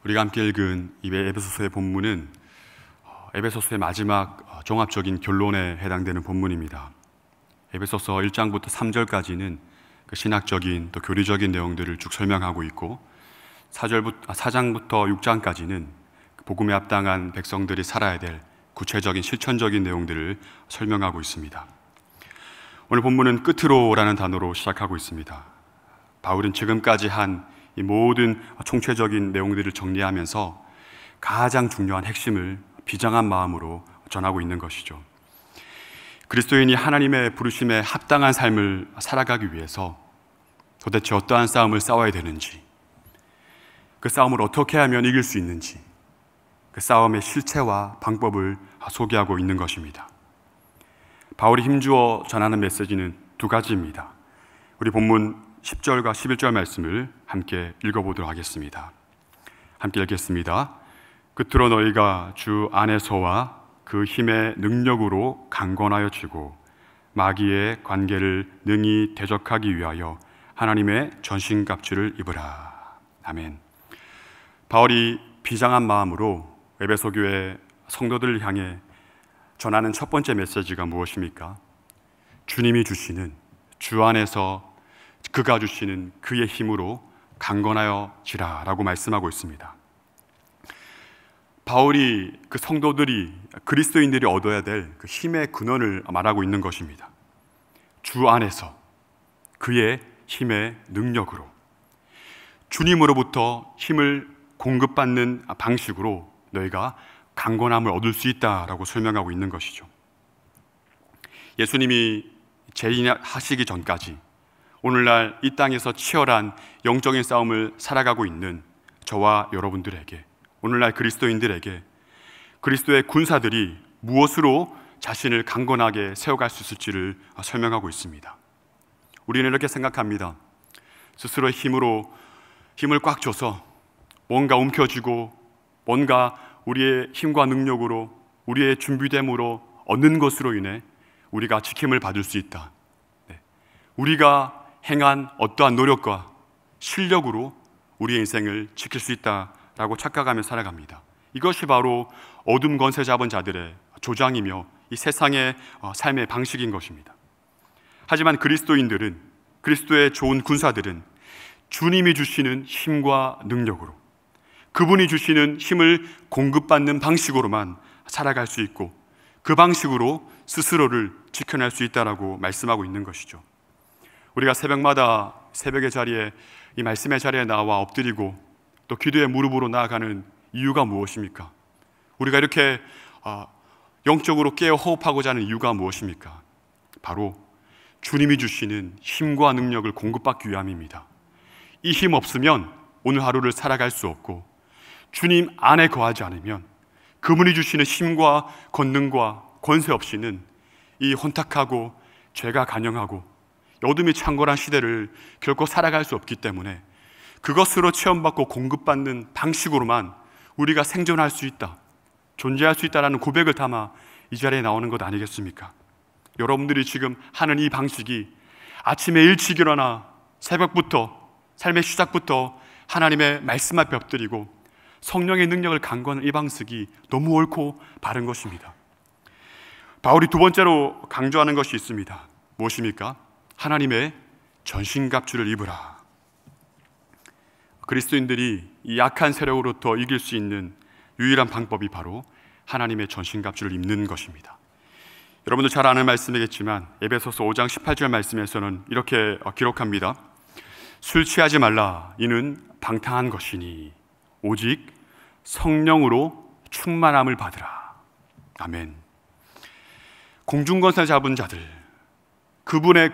우리가 함께 읽은 이 에베소서의 본문은 에베소서의 마지막 종합적인 결론에 해당되는 본문입니다. 에베소서 1장부터 3절까지는 그 신학적인 또 교리적인 내용들을 쭉 설명하고 있고 4장부터 6장까지는 복음에 합당한 백성들이 살아야 될 구체적인 실천적인 내용들을 설명하고 있습니다. 오늘 본문은 끝으로라는 단어로 시작하고 있습니다. 바울은 지금까지 한 이 모든 총체적인 내용들을 정리하면서 가장 중요한 핵심을 비장한 마음으로 전하고 있는 것이죠. 그리스도인이 하나님의 부르심에 합당한 삶을 살아가기 위해서 도대체 어떠한 싸움을 싸워야 되는지, 그 싸움을 어떻게 하면 이길 수 있는지, 그 싸움의 실체와 방법을 소개하고 있는 것입니다. 바울이 힘주어 전하는 메시지는 두 가지입니다. 우리 본문 10절과 11절 말씀을 함께 읽어보도록 하겠습니다. 함께 읽겠습니다. 끝으로 너희가 주 안에서와 그 힘의 능력으로 강건하여지고 마귀의 관계를 능히 대적하기 위하여 하나님의 전신갑주를 입으라. 아멘. 바울이 비장한 마음으로 에베소 교회 성도들을 향해 전하는 첫 번째 메시지가 무엇입니까? 주님이 주시는, 주 안에서 그가 주시는 그의 힘으로 강건하여지라 라고 말씀하고 있습니다. 바울이 그 성도들이, 그리스도인들이 얻어야 될 그 힘의 근원을 말하고 있는 것입니다. 주 안에서 그의 힘의 능력으로, 주님으로부터 힘을 공급받는 방식으로 너희가 강건함을 얻을 수 있다라고 설명하고 있는 것이죠. 예수님이 재림하시기 전까지 오늘날 이 땅에서 치열한 영적인 싸움을 살아가고 있는 저와 여러분들에게, 오늘날 그리스도인들에게 그리스도의 군사들이 무엇으로 자신을 강건하게 세워갈 수 있을지를 설명하고 있습니다. 우리는 이렇게 생각합니다. 스스로의 힘을 꽉 줘서 뭔가 움켜쥐고 뭔가 우리의 힘과 능력으로, 우리의 준비됨으로 얻는 것으로 인해 우리가 지킴을 받을 수 있다. 우리가 행한 어떠한 노력과 실력으로 우리의 인생을 지킬 수 있다라고 착각하며 살아갑니다. 이것이 바로 어둠 권세 잡은 자들의 조장이며 이 세상의 삶의 방식인 것입니다. 하지만 그리스도인들은, 그리스도의 좋은 군사들은 주님이 주시는 힘과 능력으로, 그분이 주시는 힘을 공급받는 방식으로만 살아갈 수 있고 그 방식으로 스스로를 지켜낼 수 있다라고 말씀하고 있는 것이죠. 우리가 새벽마다 새벽의 자리에, 이 말씀의 자리에 나와 엎드리고 또 기도의 무릎으로 나아가는 이유가 무엇입니까? 우리가 이렇게 영적으로 깨어 호흡하고자 하는 이유가 무엇입니까? 바로 주님이 주시는 힘과 능력을 공급받기 위함입니다. 이 힘 없으면 오늘 하루를 살아갈 수 없고, 주님 안에 거하지 않으면 그분이 주시는 힘과 권능과 권세 없이는 이 혼탁하고 죄가 간영하고 어둠이 창궐한 시대를 결코 살아갈 수 없기 때문에 그것으로 체험받고 공급받는 방식으로만 우리가 생존할 수 있다, 존재할 수 있다라는 고백을 담아 이 자리에 나오는 것 아니겠습니까? 여러분들이 지금 하는 이 방식이 아침에 일찍 일어나 새벽부터, 삶의 시작부터 하나님의 말씀 앞에 엎드리고 성령의 능력을 강구하는 이 방식이 너무 옳고 바른 것입니다. 바울이 두 번째로 강조하는 것이 있습니다. 무엇입니까? 하나님의 전신갑주를 입으라. 그리스도인들이 이 약한 세력으로부터 이길 수 있는 유일한 방법이 바로 하나님의 전신갑주를 입는 것입니다. 여러분도 잘 아는 말씀이겠지만 에베소서 5장 18절 말씀에서는 이렇게 기록합니다. 술 취하지 말라. 이는 방탕한 것이니 오직 성령으로 충만함을 받으라. 아멘. 공중권세 잡은 자들, 그들의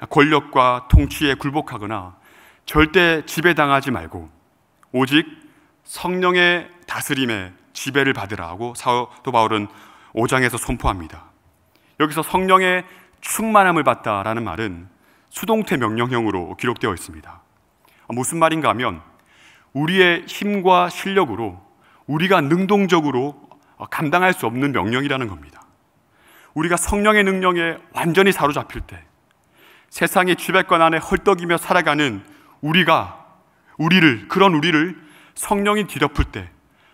권력과 통치에 굴복하거나 절대 지배당하지 말고 오직 성령의 다스림에 지배를 받으라고 사도 바울은 5장에서 선포합니다. 여기서 성령의 충만함을 받다라는 말은 수동태 명령형으로 기록되어 있습니다. 무슨 말인가 하면 우리의 힘과 실력으로 우리가 능동적으로 감당할 수 없는 명령이라는 겁니다. 우리가 성령의 능력에 완전히 사로잡힐 때, 세상의 지배권 안에 헐떡이며 살아가는 그런 우리를 성령이 뒤덮을 때,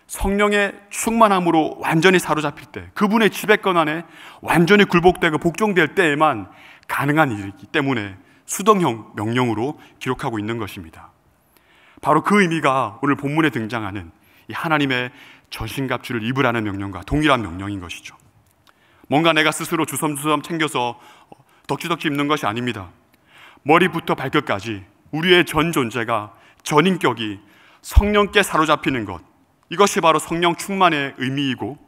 성령의 충만함으로 완전히 사로잡힐 때, 그분의 지배권 안에 완전히 굴복되고 복종될 때에만 가능한 일이기 때문에 수동형 명령으로 기록하고 있는 것입니다. 바로 그 의미가 오늘 본문에 등장하는 이 하나님의 전신갑주를 입으라는 명령과 동일한 명령인 것이죠. 뭔가 내가 스스로 주섬주섬 챙겨서 덕지덕지 입는 것이 아닙니다. 머리부터 발끝까지 우리의 전 존재가, 전 인격이 성령께 사로잡히는 것, 이것이 바로 성령 충만의 의미이고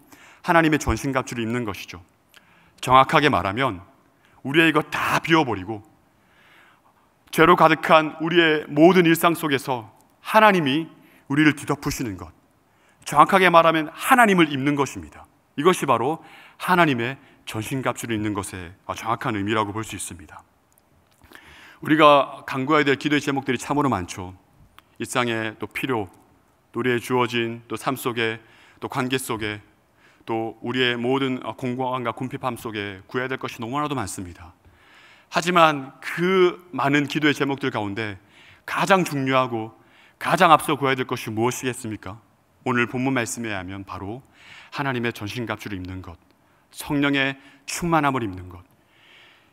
하나님의 전신갑주를 입는 것이죠. 정확하게 말하면 우리의 이것 다 비워버리고 죄로 가득한 우리의 모든 일상 속에서 하나님이 우리를 뒤덮으시는 것, 정확하게 말하면 하나님을 입는 것입니다. 이것이 바로 하나님의 전신갑주를 입는 것의 정확한 의미라고 볼 수 있습니다. 우리가 간구해야 될 기도의 제목들이 참으로 많죠. 일상의 또 필요, 또 우리의 주어진 또 삶 속에, 또 관계 속에, 또 우리의 모든 공고함과 궁핍함 속에 구해야 될 것이 너무나도 많습니다. 하지만 그 많은 기도의 제목들 가운데 가장 중요하고 가장 앞서 구해야 될 것이 무엇이겠습니까? 오늘 본문 말씀에 하면 바로 하나님의 전신갑주를 입는 것, 성령의 충만함을 입는 것,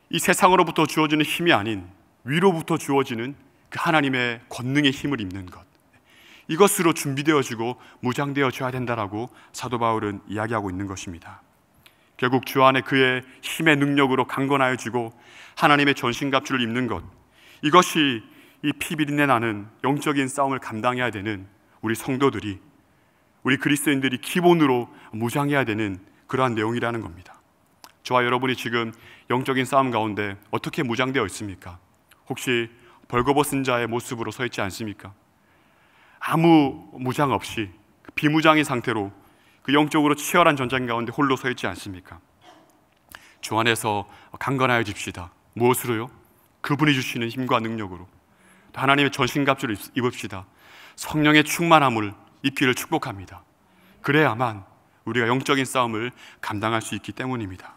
이 세상으로부터 주어지는 힘이 아닌 위로부터 주어지는 그 하나님의 권능의 힘을 입는 것, 이것으로 준비되어지고 무장되어져야 된다라고 사도 바울은 이야기하고 있는 것입니다. 결국 주 안에 그의 힘의 능력으로 강건하여지고 하나님의 전신갑주를 입는 것, 이것이 이 피비린내 나는 영적인 싸움을 감당해야 되는 우리 성도들이, 우리 그리스도인들이 기본으로 무장해야 되는 그러한 내용이라는 겁니다. 저와 여러분이 지금 영적인 싸움 가운데 어떻게 무장되어 있습니까? 혹시 벌거벗은 자의 모습으로 서 있지 않습니까? 아무 무장 없이 비무장의 상태로 그 영적으로 치열한 전쟁 가운데 홀로 서 있지 않습니까? 주 안에서 강건하여집시다. 무엇으로요? 그분이 주시는 힘과 능력으로. 하나님의 전신갑주를 입읍시다. 성령의 충만함을 입기를 축복합니다. 그래야만 우리가 영적인 싸움을 감당할 수 있기 때문입니다.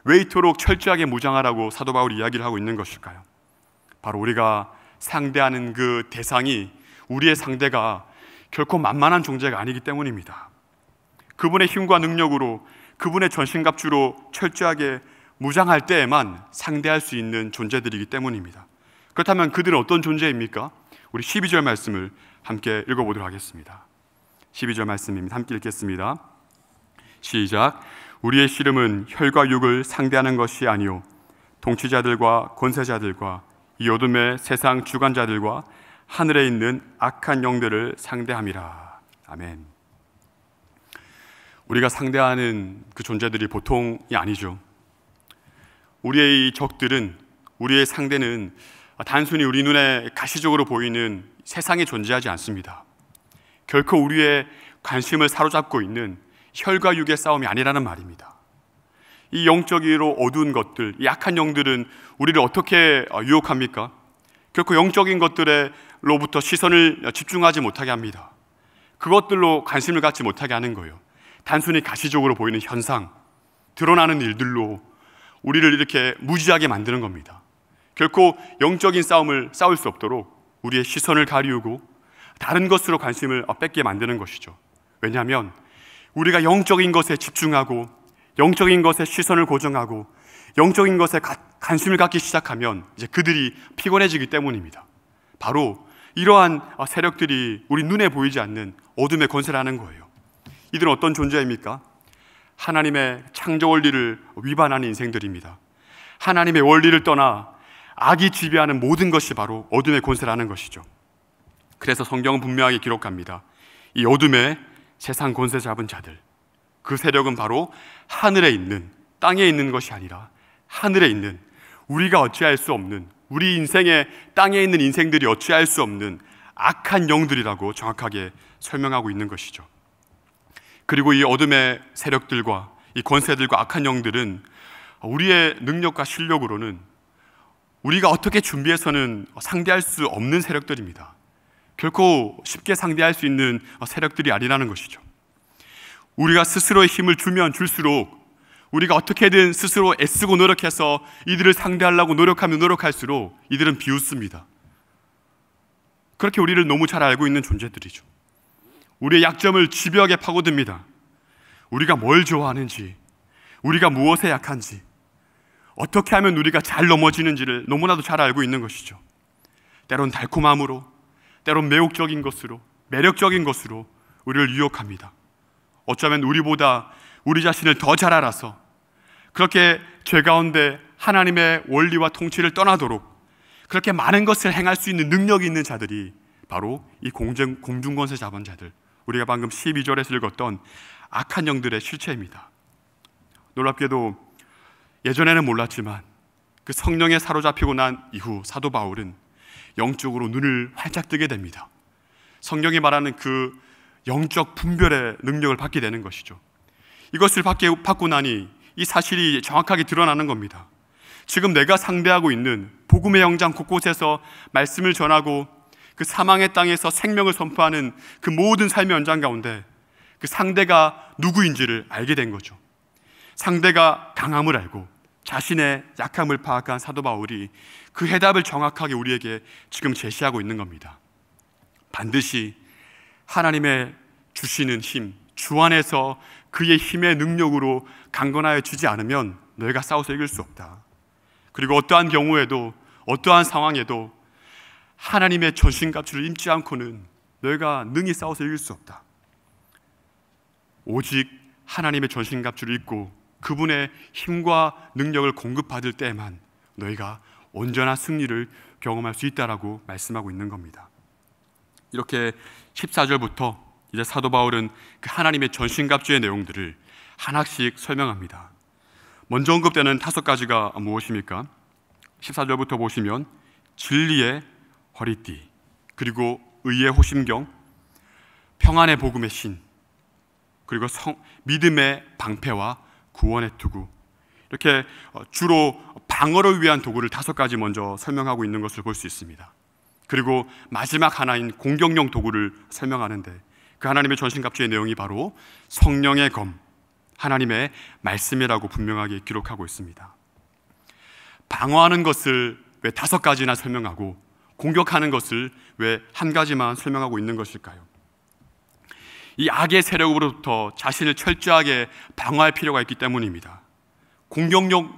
왜 이토록 철저하게 무장하라고 사도 바울이 이야기를 하고 있는 것일까요? 바로 우리가 상대하는 그 대상이, 우리의 상대가 결코 만만한 존재가 아니기 때문입니다. 그분의 힘과 능력으로, 그분의 전신갑주로 철저하게 무장할 때에만 상대할 수 있는 존재들이기 때문입니다. 그렇다면 그들은 어떤 존재입니까? 우리 12절 말씀을 함께 읽어보도록 하겠습니다. 12절 말씀입니다. 함께 읽겠습니다. 시작. 우리의 씨름은 혈과 육을 상대하는 것이 아니요 통치자들과 권세자들과 이 어둠의 세상 주관자들과 하늘에 있는 악한 영들을 상대함이라. 아멘. 우리가 상대하는 그 존재들이 보통이 아니죠. 우리의 이 적들은, 우리의 상대는 단순히 우리 눈에 가시적으로 보이는 세상에 존재하지 않습니다. 결코 우리의 관심을 사로잡고 있는 혈과 육의 싸움이 아니라는 말입니다. 이 영적으로 어두운 것들, 이 약한 영들은 우리를 어떻게 유혹합니까? 결코 영적인 것들로부터 시선을 집중하지 못하게 합니다. 그것들로 관심을 갖지 못하게 하는 거예요. 단순히 가시적으로 보이는 현상, 드러나는 일들로 우리를 이렇게 무지하게 만드는 겁니다. 결코 영적인 싸움을 싸울 수 없도록 우리의 시선을 가리우고 다른 것으로 관심을 뺏게 만드는 것이죠. 왜냐하면 우리가 영적인 것에 집중하고 영적인 것에 시선을 고정하고 영적인 것에 관심을 갖기 시작하면 이제 그들이 피곤해지기 때문입니다. 바로 이러한 세력들이 우리 눈에 보이지 않는 어둠의 권세라는 거예요. 이들은 어떤 존재입니까? 하나님의 창조 원리를 위반하는 인생들입니다. 하나님의 원리를 떠나 악이 지배하는 모든 것이 바로 어둠의 권세라는 것이죠. 그래서 성경은 분명하게 기록합니다. 이 어둠의 세상 권세 잡은 자들, 그 세력은 바로 하늘에 있는, 땅에 있는 것이 아니라 하늘에 있는, 우리가 어찌할 수 없는, 우리 인생의 땅에 있는 인생들이 어찌할 수 없는 악한 영들이라고 정확하게 설명하고 있는 것이죠. 그리고 이 어둠의 세력들과 이 권세들과 악한 영들은 우리의 능력과 실력으로는 우리가 어떻게 준비해서는 상대할 수 없는 세력들입니다. 결코 쉽게 상대할 수 있는 세력들이 아니라는 것이죠. 우리가 스스로의 힘을 주면 줄수록, 우리가 어떻게든 스스로 애쓰고 노력해서 이들을 상대하려고 노력하면 노력할수록 이들은 비웃습니다. 그렇게 우리를 너무 잘 알고 있는 존재들이죠. 우리의 약점을 집요하게 파고듭니다. 우리가 뭘 좋아하는지, 우리가 무엇에 약한지, 어떻게 하면 우리가 잘 넘어지는지를 너무나도 잘 알고 있는 것이죠. 때론 달콤함으로, 때론 매혹적인 것으로, 매력적인 것으로 우리를 유혹합니다. 어쩌면 우리보다 우리 자신을 더 잘 알아서 그렇게 죄 가운데 하나님의 원리와 통치를 떠나도록 그렇게 많은 것을 행할 수 있는 능력이 있는 자들이 바로 이 공중권세 잡은 자들, 우리가 방금 12절에서 읽었던 악한 영들의 실체입니다. 놀랍게도 예전에는 몰랐지만 그 성령에 사로잡히고 난 이후 사도 바울은 영적으로 눈을 활짝 뜨게 됩니다. 성령이 말하는 그 영적 분별의 능력을 받게 되는 것이죠. 이것을 받고 나니 이 사실이 정확하게 드러나는 겁니다. 지금 내가 상대하고 있는 복음의 현장 곳곳에서 말씀을 전하고 그 사망의 땅에서 생명을 선포하는 그 모든 삶의 현장 가운데 그 상대가 누구인지를 알게 된 거죠. 상대가 강함을 알고 자신의 약함을 파악한 사도 바울이 그 해답을 정확하게 우리에게 지금 제시하고 있는 겁니다. 반드시 하나님의 주시는 힘, 주 안에서 그의 힘의 능력으로 강건하여 지지 않으면 너희가 싸워서 이길 수 없다. 그리고 어떠한 경우에도, 어떠한 상황에도 하나님의 전신갑주를 입지 않고는 너희가 능히 싸워서 이길 수 없다. 오직 하나님의 전신갑주를 입고 그분의 힘과 능력을 공급받을 때에만 너희가 온전한 승리를 경험할 수 있다라고 말씀하고 있는 겁니다. 이렇게 14절부터 이제 사도 바울은 그 하나님의 전신갑주의 내용들을 하나씩 설명합니다. 먼저 언급되는 5가지가 무엇입니까? 14절부터 보시면 진리의 허리띠, 그리고 의의 호심경, 평안의 복음의 신, 그리고 믿음의 방패와 구원의 투구, 이렇게 주로 방어를 위한 도구를 5가지 먼저 설명하고 있는 것을 볼 수 있습니다. 그리고 마지막 하나인 공격용 도구를 설명하는데 그 하나님의 전신갑주의 내용이 바로 성령의 검, 하나님의 말씀이라고 분명하게 기록하고 있습니다. 방어하는 것을 왜 5가지나 설명하고 공격하는 것을 왜 1가지만 설명하고 있는 것일까요? 이 악의 세력으로부터 자신을 철저하게 방어할 필요가 있기 때문입니다. 공격용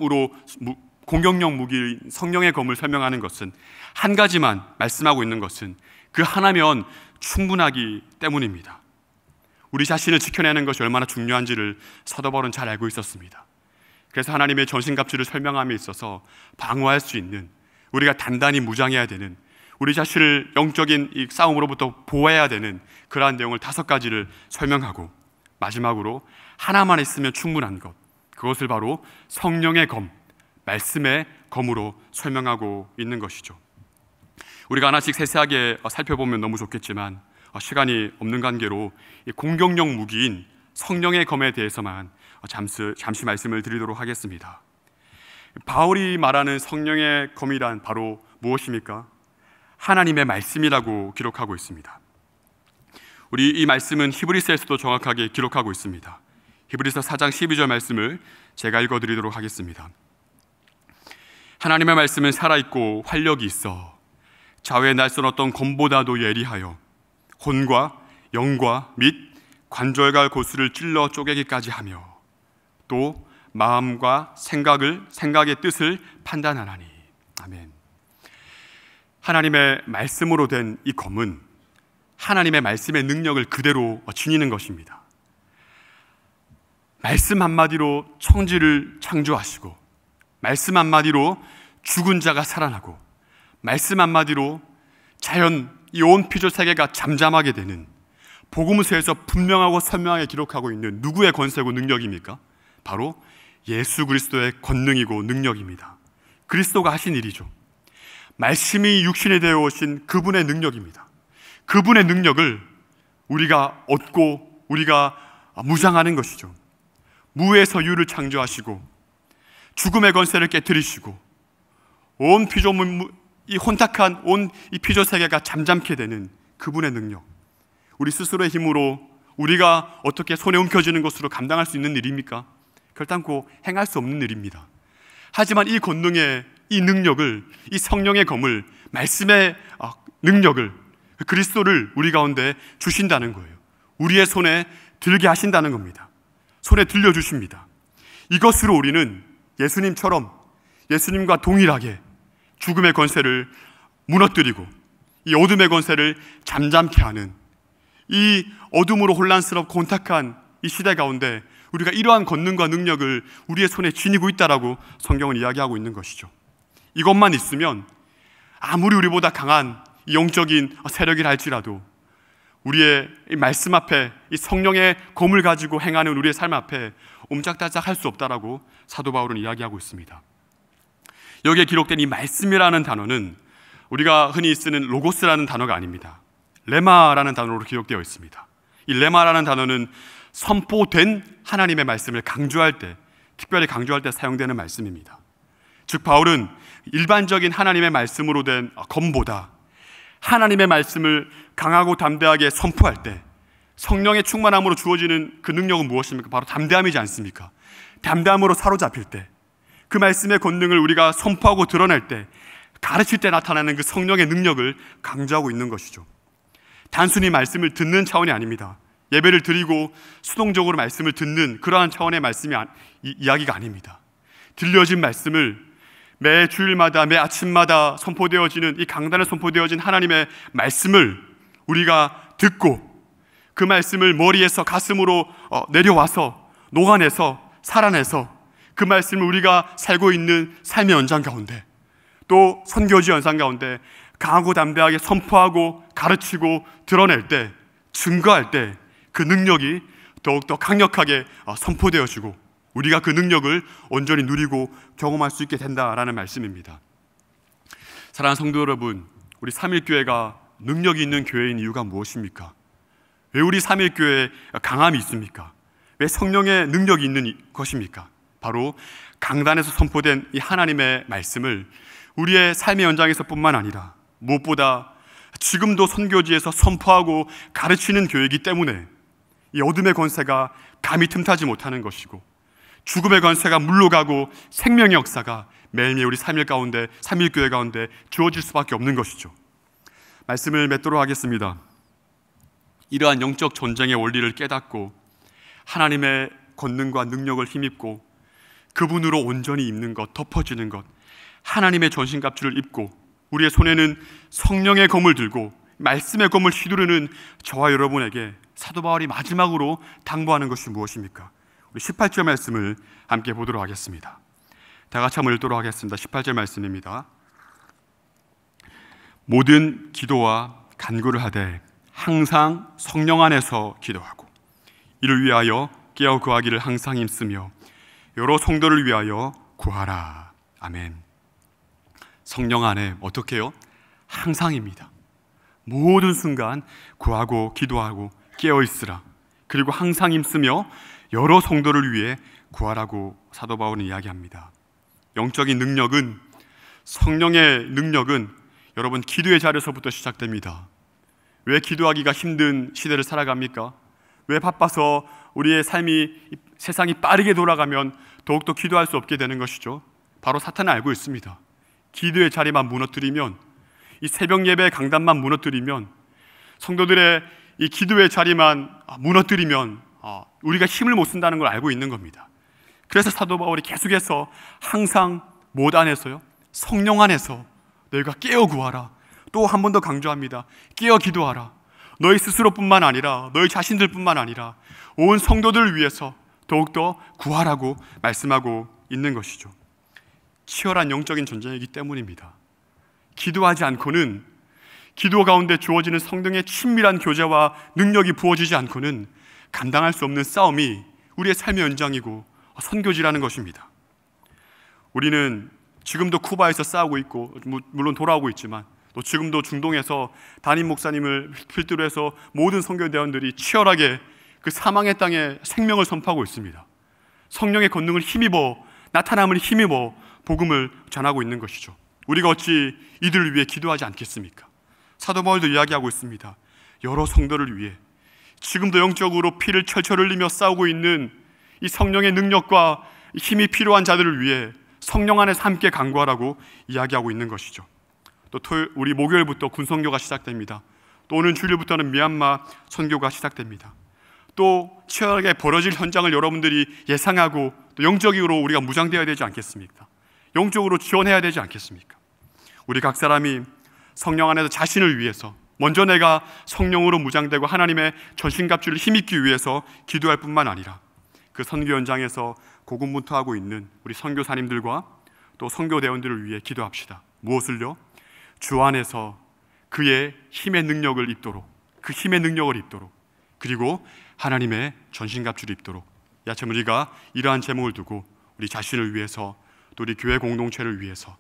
무기인 성령의 검을 설명하는 것은 1가지만 말씀하고 있는 것은 그 하나면 충분하기 때문입니다. 우리 자신을 지켜내는 것이 얼마나 중요한지를 사도 바울은 잘 알고 있었습니다. 그래서 하나님의 전신갑주를 설명함에 있어서 방어할 수 있는, 우리가 단단히 무장해야 되는, 우리 자신을 영적인 이 싸움으로부터 보호해야 되는 그러한 내용을 5가지를 설명하고 마지막으로 하나만 있으면 충분한 것, 그것을 바로 성령의 검, 말씀의 검으로 설명하고 있는 것이죠. 우리가 하나씩 세세하게 살펴보면 너무 좋겠지만 시간이 없는 관계로 이 공격용 무기인 성령의 검에 대해서만 잠시 말씀을 드리도록 하겠습니다. 바울이 말하는 성령의 검이란 바로 무엇입니까? 하나님의 말씀이라고 기록하고 있습니다. 우리 이 말씀은 히브리서에서도 정확하게 기록하고 있습니다. 히브리서 4장 12절 말씀을 제가 읽어드리도록 하겠습니다. 하나님의 말씀은 살아있고 활력이 있어 좌우에 날선 어떤 검보다도 예리하여 혼과 영과 및 관절과 고수를 찔러 쪼개기까지 하며 또 마음과 생각의 뜻을 판단하나니. 아멘. 하나님의 말씀으로 된 이 검은 하나님의 말씀의 능력을 그대로 지니는 것입니다. 말씀 한마디로 천지를 창조하시고, 말씀 한마디로 죽은 자가 살아나고, 말씀 한마디로 자연 이 온 피조 세계가 잠잠하게 되는, 복음서에서 분명하고 선명하게 기록하고 있는 누구의 권세고 능력입니까? 바로 예수 그리스도의 권능이고 능력입니다. 그리스도가 하신 일이죠. 말씀이 육신이 되어 오신 그분의 능력입니다. 그분의 능력을 우리가 얻고 우리가 무장하는 것이죠. 무에서 유를 창조하시고 죽음의 권세를 깨뜨리시고 온 피조물, 이 혼탁한 온 이 피조 세계가 잠잠케 되는 그분의 능력, 우리 스스로의 힘으로 우리가 어떻게 손에 움켜쥐는 것으로 감당할 수 있는 일입니까? 결단코 행할 수 없는 일입니다. 하지만 이 권능의 이 능력을, 이 성령의 검을, 말씀의 능력을, 그리스도를 우리 가운데 주신다는 거예요. 우리의 손에 들게 하신다는 겁니다. 손에 들려주십니다. 이것으로 우리는 예수님처럼, 예수님과 동일하게 죽음의 권세를 무너뜨리고 이 어둠의 권세를 잠잠케 하는, 이 어둠으로 혼란스럽고 혼탁한 이 시대 가운데 우리가 이러한 권능과 능력을 우리의 손에 지니고 있다라고 성경은 이야기하고 있는 것이죠. 이것만 있으면 아무리 우리보다 강한 이 영적인 세력이라 할지라도 우리의 이 말씀 앞에, 이 성령의 검을 가지고 행하는 우리의 삶 앞에 옴짝달짝 할 수 없다라고 사도 바울은 이야기하고 있습니다. 여기에 기록된 이 말씀이라는 단어는 우리가 흔히 쓰는 로고스라는 단어가 아닙니다. 레마라는 단어로 기록되어 있습니다. 이 레마라는 단어는 선포된 하나님의 말씀을 강조할 때, 특별히 강조할 때 사용되는 말씀입니다. 즉 바울은 일반적인 하나님의 말씀으로 된 검보다 하나님의 말씀을 강하고 담대하게 선포할 때 성령의 충만함으로 주어지는 그 능력은 무엇입니까? 바로 담대함이지 않습니까? 담대함으로 사로잡힐 때, 그 말씀의 권능을 우리가 선포하고 드러낼 때, 가르칠 때 나타나는 그 성령의 능력을 강조하고 있는 것이죠. 단순히 말씀을 듣는 차원이 아닙니다. 예배를 드리고 수동적으로 말씀을 듣는 그러한 차원의 말씀이 이야기가 아닙니다. 들려진 말씀을 매 주일마다, 매 아침마다 선포되어지는, 이 강단에 선포되어진 하나님의 말씀을 우리가 듣고 그 말씀을 머리에서 가슴으로 내려와서 녹아내서 살아내서 그 말씀을 우리가 살고 있는 삶의 연장 가운데, 또 선교지 연상 가운데 강하고 담대하게 선포하고 가르치고 드러낼 때, 증거할 때 그 능력이 더욱더 강력하게 선포되어지고 우리가 그 능력을 온전히 누리고 경험할 수 있게 된다라는 말씀입니다. 사랑하는 성도 여러분, 우리 삼일교회가 능력이 있는 교회인 이유가 무엇입니까? 왜 우리 삼일교회에 강함이 있습니까? 왜 성령의 능력이 있는 것입니까? 바로 강단에서 선포된 이 하나님의 말씀을 우리의 삶의 연장에서 뿐만 아니라 무엇보다 지금도 선교지에서 선포하고 가르치는 교회이기 때문에 이 어둠의 권세가 감히 틈타지 못하는 것이고, 죽음의 권세가 물러가고 생명의 역사가 매일매일 우리 삼일교회 가운데 주어질 수밖에 없는 것이죠. 말씀을 맺도록 하겠습니다. 이러한 영적 전쟁의 원리를 깨닫고 하나님의 권능과 능력을 힘입고 그분으로 온전히 입는 것, 덮어지는 것, 하나님의 전신갑주를 입고 우리의 손에는 성령의 검을 들고 말씀의 검을 휘두르는 저와 여러분에게 사도 바울이 마지막으로 당부하는 것이 무엇입니까? 우리 18절 말씀을 함께 보도록 하겠습니다. 다 같이 한번 읽도록 하겠습니다. 18절 말씀입니다. 모든 기도와 간구를 하되 항상 성령 안에서 기도하고 이를 위하여 깨어 구하기를 항상 힘쓰며 여러 성도를 위하여 구하라. 아멘. 성령 안에 어떻게 해요? 항상입니다. 모든 순간 구하고 기도하고 깨어있으라. 그리고 항상 힘쓰며 여러 성도를 위해 구하라고 사도 바울은 이야기합니다. 영적인 능력은, 성령의 능력은 여러분 기도의 자리에서부터 시작됩니다. 왜 기도하기가 힘든 시대를 살아갑니까? 왜 바빠서 우리의 삶이, 세상이 빠르게 돌아가면 더욱더 기도할 수 없게 되는 것이죠? 바로 사탄은 알고 있습니다. 기도의 자리만 무너뜨리면, 이 새벽 예배 강단만 무너뜨리면, 성도들의 이 기도의 자리만 무너뜨리면 우리가 힘을 못 쓴다는 걸 알고 있는 겁니다. 그래서 사도 바울이 계속해서 항상 못 안에서요? 성령 안에서 너희가 깨어 구하라. 또 한 번 더 강조합니다. 깨어 기도하라. 너희 스스로뿐만 아니라 너희 자신들뿐만 아니라 온 성도들을 위해서 더욱더 구하라고 말씀하고 있는 것이죠. 치열한 영적인 전쟁이기 때문입니다. 기도하지 않고는, 기도 가운데 주어지는 성령의 친밀한 교제와 능력이 부어지지 않고는 감당할 수 없는 싸움이 우리의 삶의 연장이고 선교지라는 것입니다. 우리는 지금도 쿠바에서 싸우고 있고, 물론 돌아오고 있지만 또 지금도 중동에서 담임 목사님을 필두로 해서 모든 선교대원들이 치열하게 그 사망의 땅에 생명을 선포하고 있습니다. 성령의 권능을 힘입어, 나타남을 힘입어 복음을 전하고 있는 것이죠. 우리가 어찌 이들을 위해 기도하지 않겠습니까? 사도 바울도 이야기하고 있습니다. 여러 성도를 위해, 지금도 영적으로 피를 철철 흘리며 싸우고 있는 이 성령의 능력과 힘이 필요한 자들을 위해 성령 안에서 함께 간구하라고 이야기하고 있는 것이죠. 또 우리 목요일부터 군선교가 시작됩니다. 또 오는 주일부터는 미얀마 선교가 시작됩니다. 또 치열하게 벌어질 현장을 여러분들이 예상하고 또 영적으로 우리가 무장되어야 되지 않겠습니까? 영적으로 지원해야 되지 않겠습니까? 우리 각 사람이 성령 안에서 자신을 위해서 먼저 내가 성령으로 무장되고 하나님의 전신갑주를 힘입기 위해서 기도할 뿐만 아니라 그 선교 현장에서 고군분투하고 있는 우리 선교사님들과 또 선교대원들을 위해 기도합시다. 무엇을요? 주 안에서 그의 힘의 능력을 입도록, 그 힘의 능력을 입도록, 그리고 하나님의 전신갑주를 입도록. 야참 우리가 이러한 제목을 두고 우리 자신을 위해서 또 우리 교회 공동체를 위해서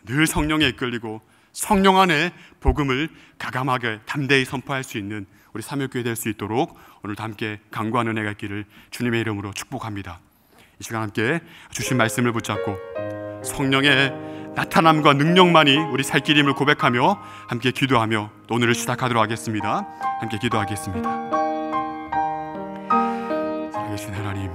늘 성령에 이끌리고 성령 안에 복음을 가감하게 담대히 선포할 수 있는 우리 삼일교회 될 수 있도록 오늘도 함께 강구하는 은혜가 있기를 주님의 이름으로 축복합니다. 이 시간 함께 주신 말씀을 붙잡고 성령의 나타남과 능력만이 우리 살 길임을 고백하며 함께 기도하며 또 오늘을 시작하도록 하겠습니다. 함께 기도하겠습니다. 살아계신 하나님,